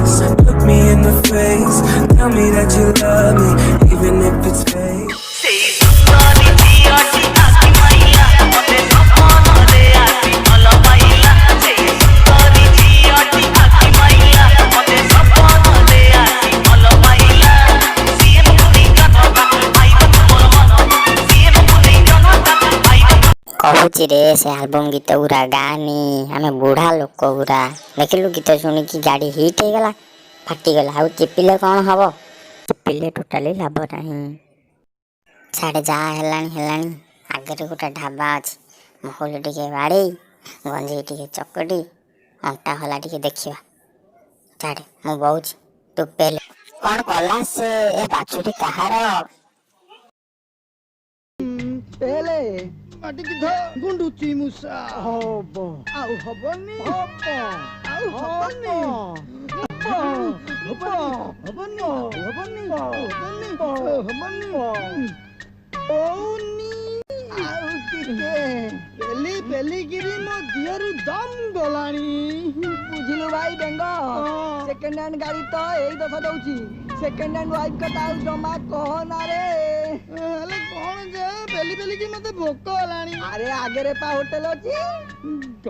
Look me in the face, tell me that you love me, even if it's fake. कहूची रे से album गीत गुरा गानी आम बुढ़ा लोक गुरा देखिलु गीत शुणिकी गाड़ी हिट हो गला फाटीगला आउ चिपिले कौन हम चिपिले टोटाली लाभ ना छाड़े जहाँ हेलानी आगे गोटे ढाबा अच्छी महल टे बाड़े गंजे टे चकटी अंटा हला टे देखा छाड़े मु बहुत तू पेले कौन कला से ए बाछुरी कहार पेले माटी ध गुंडुची मुसा हबो आउ हबनी हबो आउ हबनी हबो हबनी हबनी हबनी ओनी आउ किके पेली गिरी मो दियरु दम गलानी बुझिलु भाई बेंगो सेकंड हैंड गाड़ी तो एई दफा दउची सेकंड हैंड वाइफ का ताऊ जमा कह ना रे हले कोन जे पेली की मते भोक हलानी अरे आगे रे पा होटल अछि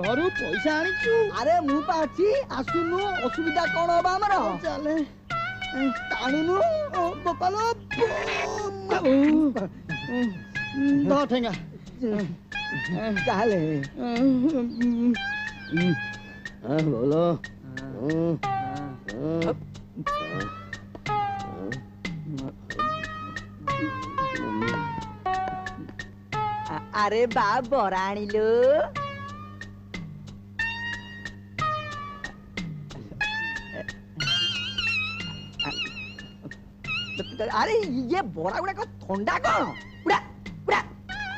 घरु पैसा आनिचु अरे मु पा अछि आसुनु असुविधा कोन होबा हमर चले टाणुनु गोपालो दो ठेंगा चले बोलो अरे बा बरा आनिलो अरे ये बरा गुड़ा को ठंडा कौन उड़ा उड़ा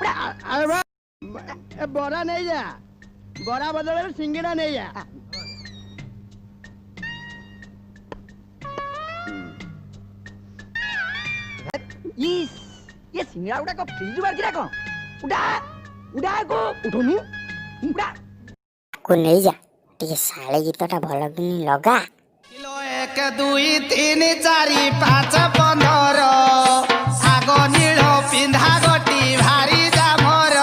उड़ा अरे बरा नहीं जा बरा बदले सिंगड़ा नहीं जा ये सिंगड़ा उड़ा को फ्रीज में गिरा कौन उड़ा उड़ा को उठोनु उड़ा को नहीं जा टे साले गीतटा भल कि लगा किलो 1 2 3 4 5 15 आग नील पिंधा गटी भारी जामर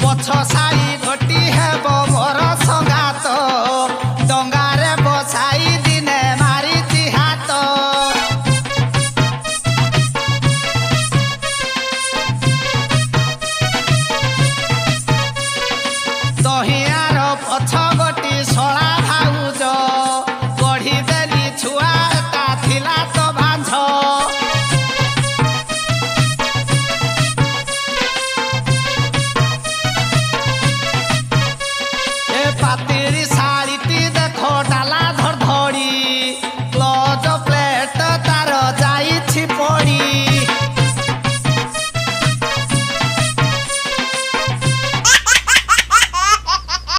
पछ साई घटी हेब मोर संगात डंगारे बसाई दिने मारी हाथ दहियार पछ गटी सला भाउज गढ़ी देली छुआटा थिला तो भांझ ए पातिरी